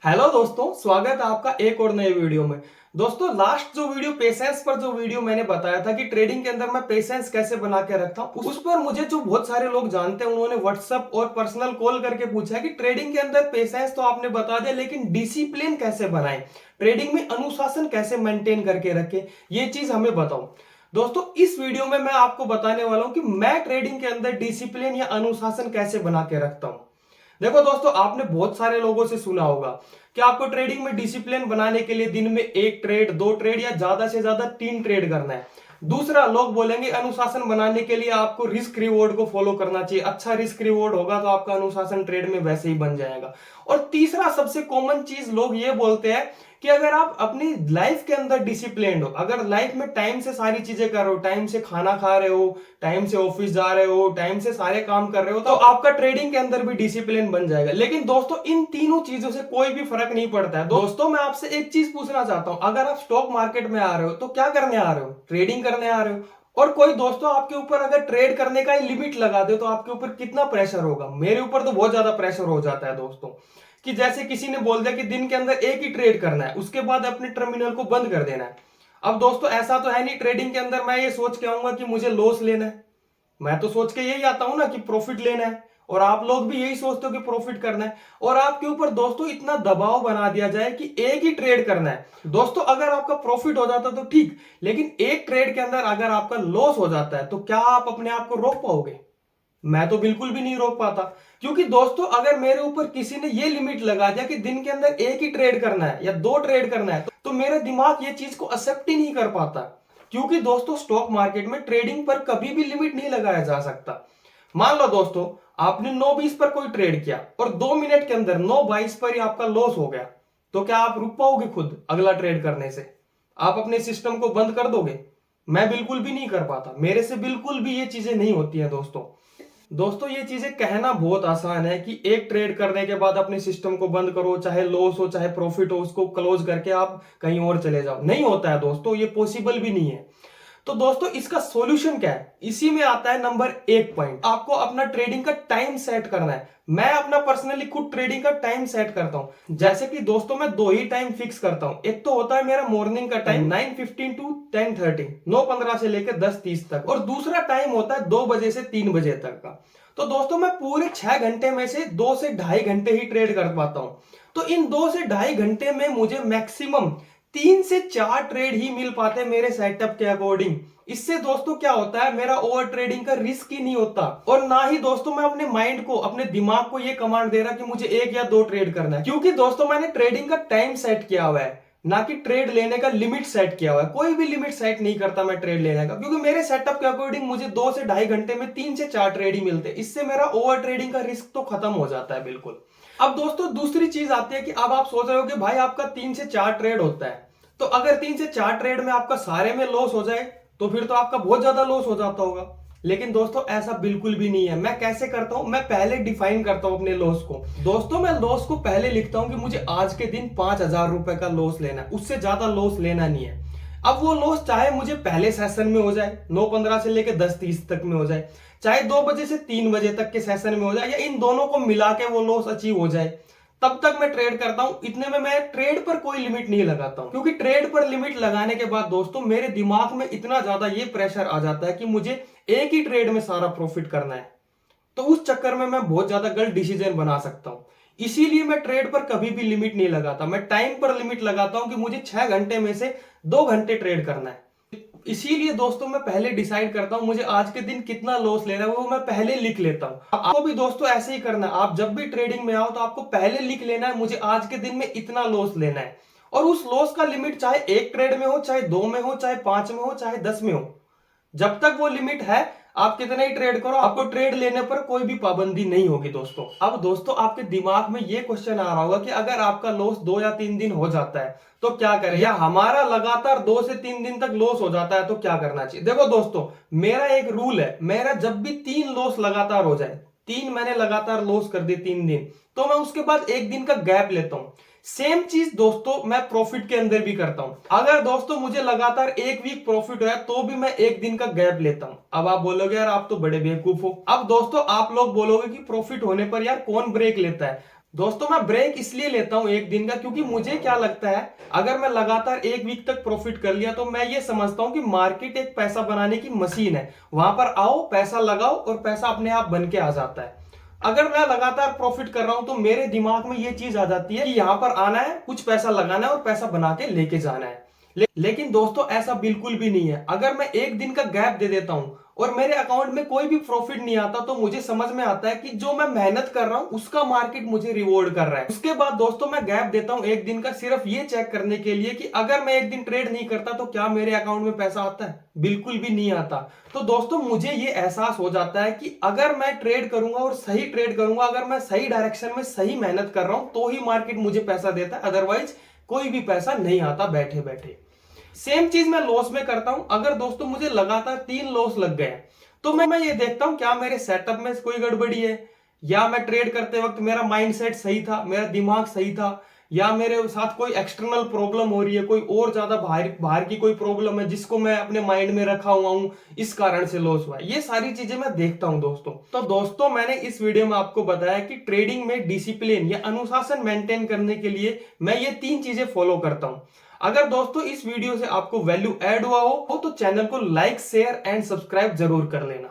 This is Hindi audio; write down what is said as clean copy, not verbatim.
हेलो दोस्तों, स्वागत है आपका एक और नए वीडियो में। दोस्तों, लास्ट जो वीडियो पेशेंस पर जो वीडियो मैंने बताया था कि ट्रेडिंग के अंदर मैं पेशेंस कैसे बना के रखता हूं, उस पर मुझे जो बहुत सारे लोग जानते हैं उन्होंने व्हाट्सएप और पर्सनल कॉल करके पूछा है कि ट्रेडिंग के अंदर पेशेंस तो आपने बता दिया, लेकिन डिसिप्लिन कैसे बनाएं, ट्रेडिंग में अनुशासन कैसे मेंटेन करके रखें, ये चीज हमें बताओ। दोस्तों, इस वीडियो में मैं आपको बताने वाला हूं कि मैं ट्रेडिंग के अंदर डिसिप्लिन या अनुशासन कैसे बना के रखता हूं। देखो दोस्तों, आपने बहुत सारे लोगों से सुना होगा कि आपको ट्रेडिंग में डिसिप्लिन बनाने के लिए दिन में एक ट्रेड, दो ट्रेड या ज्यादा से ज्यादा तीन ट्रेड करना है। दूसरा, लोग बोलेंगे अनुशासन बनाने के लिए आपको रिस्क रिवॉर्ड को फॉलो करना चाहिए, अच्छा रिस्क रिवॉर्ड होगा तो आपका अनुशासन ट्रेड में वैसे ही बन जाएगा। और तीसरा सबसे कॉमन चीज लोग ये बोलते हैं कि अगर आप अपनी लाइफ के अंदर डिसिप्लिन हो, अगर लाइफ में टाइम से सारी चीजें कर रहे हो, टाइम से खाना खा रहे हो, टाइम से ऑफिस जा रहे हो, टाइम से सारे काम कर रहे हो, तो आपका ट्रेडिंग के अंदर भी डिसिप्लिन बन जाएगा। लेकिन दोस्तों, इन तीनों चीजों से कोई भी फर्क नहीं पड़ता है। दोस्तों, मैं आपसे एक चीज पूछना चाहता हूं, अगर आप स्टॉक मार्केट में आ रहे हो तो क्या करने आ रहे हो? ट्रेडिंग करने आ रहे हो। और कोई दोस्तों आपके ऊपर अगर ट्रेड करने का ही लिमिट लगा दे तो आपके ऊपर कितना प्रेशर होगा? मेरे ऊपर तो बहुत ज्यादा प्रेशर हो जाता है दोस्तों। कि जैसे किसी ने बोल दिया कि दिन के अंदर एक ही ट्रेड करना है, उसके बाद अपने टर्मिनल को बंद कर देना है। अब दोस्तों, ऐसा तो है नहीं ट्रेडिंग के अंदर मैं ये सोच के आऊंगा कि मुझे लॉस लेना है। मैं तो सोच के यही आता हूं ना कि प्रॉफिट लेना है, और आप लोग भी यही सोचते हो कि प्रॉफिट करना है। और आपके ऊपर दोस्तों इतना दबाव बना दिया जाए कि एक ही ट्रेड करना है। दोस्तों, अगर आपका प्रॉफिट हो जाता तो ठीक, लेकिन एक ट्रेड के अंदर अगर आपका लॉस हो जाता है तो क्या आप अपने आप को रोक पाओगे? मैं तो बिल्कुल भी नहीं रोक पाता। क्योंकि दोस्तों, अगर मेरे ऊपर किसी ने ये लिमिट लगा दिया कि दिन के अंदर एक ही ट्रेड करना है या दो ट्रेड करना है, तो मेरा दिमाग ये चीज को एक्सेप्ट ही नहीं कर पाता। क्योंकि दोस्तों, स्टॉक मार्केट में ट्रेडिंग पर कभी भी लिमिट नहीं लगाया जा सकता। मान लो दोस्तों, आपने 9:20 पर कोई ट्रेड किया और 2 मिनट के अंदर 9:22 पर ही आपका लॉस हो गया, तो क्या आप रुक पाओगे खुद अगला ट्रेड करने से? आप अपने सिस्टम को बंद कर दोगे? मैं बिल्कुल भी नहीं कर पाता, मेरे से बिल्कुल भी ये चीजें नहीं होती हैं दोस्तों। दोस्तों, ये चीजें कहना बहुत आसान है कि एक ट्रेड करने के बाद अपने सिस्टम को बंद करो, चाहे लॉस हो चाहे प्रॉफिट हो, उसको क्लोज करके आप कहीं और चले जाओ। नहीं होता है दोस्तों, ये पॉसिबल भी नहीं है। तो दोस्तों, इसका सॉल्यूशन क्या है? इसी में आता है नंबर एक पॉइंट, आपको अपना ट्रेडिंग का टाइम सेट करना है। मैं अपना पर्सनली खुद ट्रेडिंग का टाइम सेट करता हूं। जैसे कि दोस्तों, मैं दो ही टाइम फिक्स करता हूं। एक तो होता है मेरा मॉर्निंग का टाइम 9:15 टू 10:30, 9:15 से लेकर 10:30 तक, और दूसरा टाइम होता है 2 बजे से 3 बजे तक का। तो दोस्तों, मैं पूरे 6 घंटे में से 2 से ढाई घंटे ही ट्रेड कर पाता हूं। तो इन 2 से ढाई घंटे में मुझे मैक्सिमम 3 से 4 ट्रेड ही मिल पाते हैं मेरे सेटअप के अकॉर्डिंग। इससे दोस्तों क्या होता है, मेरा ओवर ट्रेडिंग का रिस्क ही नहीं होता, और ना ही दोस्तों मैं अपने माइंड को, अपने दिमाग को ये कमांड दे रहा कि मुझे एक या दो ट्रेड करना है। क्योंकि दोस्तों, मैंने ट्रेडिंग का टाइम सेट किया हुआ है, ना कि ट्रेड लेने का लिमिट सेट किया हुआ है। कोई भी लिमिट सेट नहीं करता मैं ट्रेड लेने का, क्योंकि मेरे सेटअप के अकॉर्डिंग मुझे 2 से ढाई घंटे में 3 से 4 ट्रेड ही मिलते हैं। इससे मेरा ओवर ट्रेडिंग का रिस्क तो खत्म हो जाता है बिल्कुल। अब दोस्तों, दूसरी चीज आती है कि अब आप सोच रहे हो कि भाई आपका 3 से 4 ट्रेड होता है, तो अगर 3 से 4 ट्रेड में आपका सारे में लॉस हो जाए तो फिर तो आपका बहुत ज्यादा लॉस हो जाता होगा। लेकिन दोस्तों, ऐसा बिल्कुल भी नहीं है। मैं कैसे करता हूं, मैं पहले डिफाइन करता हूं अपने लॉस को। दोस्तों, मैं लॉस को पहले लिखता हूं कि मुझे आज के दिन 5,000 रुपए का लॉस लेना है, उससे ज्यादा लॉस लेना नहीं है। अब वो लॉस चाहे मुझे पहले सेशन में हो जाए 9:15 से लेकर 10:30 तक में हो जाए, चाहे 2 बजे से 3 बजे तक के सेशन में हो जाए, या इन दोनों को मिला के वो लॉस अचीव हो जाए, तब तक मैं ट्रेड करता हूं। इतने में मैं ट्रेड पर कोई लिमिट नहीं लगाता हूं, क्योंकि ट्रेड पर लिमिट लगाने के बाद दोस्तों मेरे दिमाग में इतना ज्यादा ये प्रेशर आ जाता है कि मुझे एक ही ट्रेड में सारा प्रॉफिट करना है। तो उस चक्कर में मैं बहुत ज्यादा गलत डिसीजन बना सकता हूं। इसीलिए मैं ट्रेड पर कभी भी लिमिट नहीं लगाता, मैं टाइम पर लिमिट लगाता हूं कि मुझे 6 घंटे में से 2 घंटे ट्रेड करना है। इसीलिए दोस्तों, मैं पहले डिसाइड करता हूं मुझे आज के दिन कितना लॉस लेना है, वो मैं पहले लिख लेता हूं। आपको भी दोस्तों ऐसे ही करना है। आप जब भी ट्रेडिंग में आओ तो आपको पहले लिख लेना है मुझे आज के दिन में इतना लॉस लेना है। और उस लॉस का लिमिट चाहे एक ट्रेड में हो, चाहे 2 में हो, चाहे 5 में हो, चाहे 10 में हो, जब तक वो लिमिट है आप कितना ही ट्रेड करो, आपको ट्रेड लेने पर कोई भी पाबंदी नहीं होगी दोस्तों। अब दोस्तों, आपके दिमाग में ये क्वेश्चन आ रहा होगा कि अगर आपका लॉस 2 या 3 दिन हो जाता है तो क्या करें, या हमारा लगातार 2 से 3 दिन तक लॉस हो जाता है तो क्या करना चाहिए? देखो दोस्तों, मेरा एक रूल है, मेरा जब भी 3 लॉस लगातार हो जाए, 3 मैंने लगातार लॉस कर दी 3 दिन, तो मैं उसके बाद एक दिन का गैप लेता हूं। सेम चीज दोस्तों मैं प्रॉफिट के अंदर भी करता हूं। अगर दोस्तों मुझे लगातार एक वीक प्रॉफिट हुआ है तो भी मैं एक दिन का गैप लेता हूं। अब आप बोलोगे यार आप तो बड़े बेवकूफ हो। अब दोस्तों, आप लोग बोलोगे कि प्रॉफिट होने पर यार कौन ब्रेक लेता है? दोस्तों मैं ब्रेक इसलिए लेता हूं एक दिन का, क्योंकि मुझे क्या लगता है, अगर मैं लगातार एक वीक तक प्रॉफिट कर लिया तो मैं ये समझता हूं कि मार्केट एक पैसा बनाने की मशीन है। वहां पर आओ, पैसा लगाओ और पैसा अपने आप बन के आ जाता है। अगर मैं लगातार प्रॉफिट कर रहा हूं तो मेरे दिमाग में ये चीज आ जाती है कि यहां पर आना है, कुछ पैसा लगाना है और पैसा बना के लेके जाना है। लेकिन दोस्तों ऐसा बिल्कुल भी नहीं है। अगर मैं एक दिन का गैप दे देता हूं और मेरे अकाउंट में कोई भी प्रॉफिट नहीं आता तो मुझे समझ में आता है कि जो मैं मेहनत कर रहा हूं उसका मार्केट मुझे रिवॉर्ड कर रहा है। उसके बाद दोस्तों मैं गैप देता हूं एक दिन का, सिर्फ ये चेक करने के लिए कि अगर मैं एक दिन ट्रेड नहीं करता तो क्या मेरे अकाउंट में पैसा आता है। बिल्कुल भी नहीं आता। तो दोस्तों मुझे ये एहसास हो जाता है कि अगर मैं ट्रेड करूंगा और सही ट्रेड करूंगा, अगर मैं सही डायरेक्शन में सही मेहनत कर रहा हूं तो ही मार्केट मुझे पैसा देता है, अदरवाइज कोई भी पैसा नहीं आता बैठे बैठे। सेम चीज मैं लॉस में करता हूं। अगर दोस्तों मुझे लगातार 3 लॉस लग गए तो मैं ये देखता हूं क्या मेरे सेटअप में कोई गड़बड़ी है, या मैं ट्रेड करते वक्त मेरा माइंडसेट सही था, मेरा दिमाग सही था, या मेरे साथ कोई एक्सटर्नल प्रॉब्लम हो रही है, कोई और ज्यादा बाहर बाहर की कोई प्रॉब्लम है जिसको मैं अपने माइंड में रखा हुआ हूं, इस कारण से लॉस हुआ है। ये सारी चीजें मैं देखता हूं दोस्तों। तो दोस्तों मैंने इस वीडियो में आपको बताया कि ट्रेडिंग में डिसिप्लिन या अनुशासन मेंटेन करने के लिए मैं ये 3 चीजें फॉलो करता हूं। अगर दोस्तों इस वीडियो से आपको वैल्यू ऐड हुआ हो तो चैनल को लाइक, शेयर एंड सब्सक्राइब जरूर कर लेना।